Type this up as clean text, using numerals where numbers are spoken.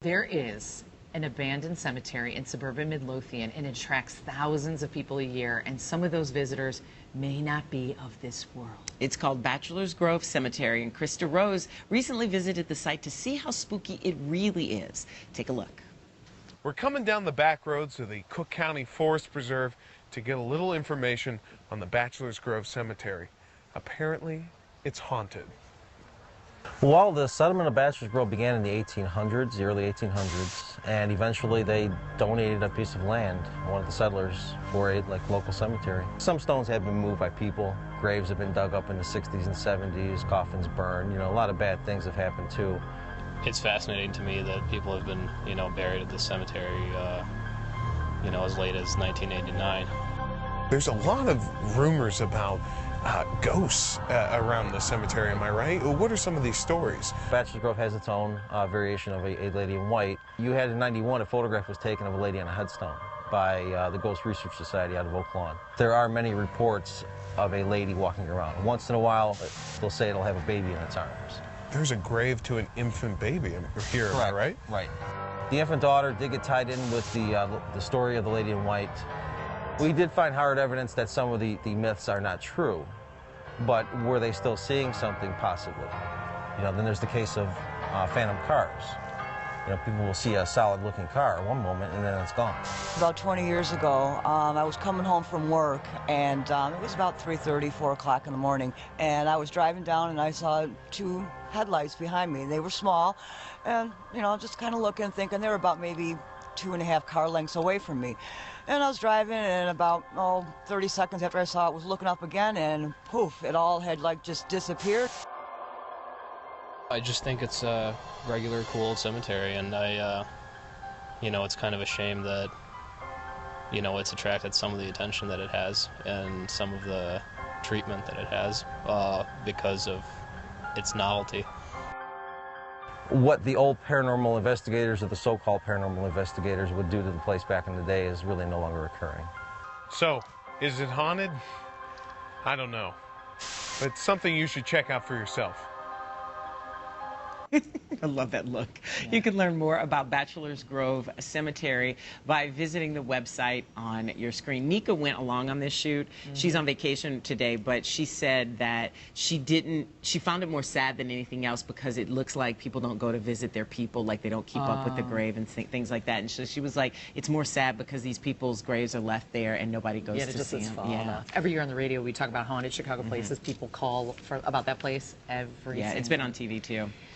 There is an abandoned cemetery in suburban Midlothian, and it attracts thousands of people a year, and some of those visitors may not be of this world. It's called Bachelors Grove Cemetery, and Krista Rose recently visited the site to see how spooky it really is. Take a look. We're coming down the back roads of the Cook County Forest Preserve to get a little information on the Bachelors Grove Cemetery. Apparently, it's haunted. Well, the settlement of Bachelors Grove began in the 1800s, the early 1800s, and eventually they donated a piece of land, one of the settlers, for a local cemetery. Some stones have been moved by people, graves have been dug up in the 60s and 70s, coffins burned, a lot of bad things have happened too. It's fascinating to me that people have been, buried at this cemetery, as late as 1989. There's a lot of rumors about ghosts around the cemetery, am I right? What are some of these stories? Bachelors Grove has its own variation of a lady in white. You had in '91 a photograph was taken of a lady on a headstone by the Ghost Research Society out of Oak Lawn. There are many reports of a lady walking around. Once in a while, they'll say it'll have a baby in its arms. There's a grave to an infant baby here, am I right? Right. The infant daughter did get tied in with the story of the lady in white. We did find hard evidence that some of the myths are not true, but were they still seeing something? Possibly. Then there's the case of phantom cars. People will see a solid-looking car at one moment, and then it's gone. About 20 years ago, I was coming home from work, and it was about 3:30, 4 o'clock in the morning, and I was driving down, and I saw two headlights behind me. They were small, and, just kind of looking, thinking they were about maybe 2.5 car lengths away from me. And I was driving, and about 30 seconds after I saw it, was looking up again, and poof, it all had just disappeared. I just think it's a regular, cool cemetery, and it's kind of a shame that, it's attracted some of the attention that it has and some of the treatment that it has because of its novelty. What the old paranormal investigators or the so-called paranormal investigators would do to the place back in the day is really no longer occurring. So, is it haunted? I don't know. But it's something you should check out for yourself. I love that look. Yeah. You can learn more about Bachelors Grove Cemetery by visiting the website on your screen. Nika went along on this shoot. She's on vacation today, but she said that she found it more sad than anything else because it looks like people don't go to visit their people, like they don't keep up with the grave and things like that. And so she was like, it's more sad because these people's graves are left there and nobody goes to see them. Yeah. Every year on the radio we talk about haunted Chicago places. People call about that place every Yeah, it's been on TV too.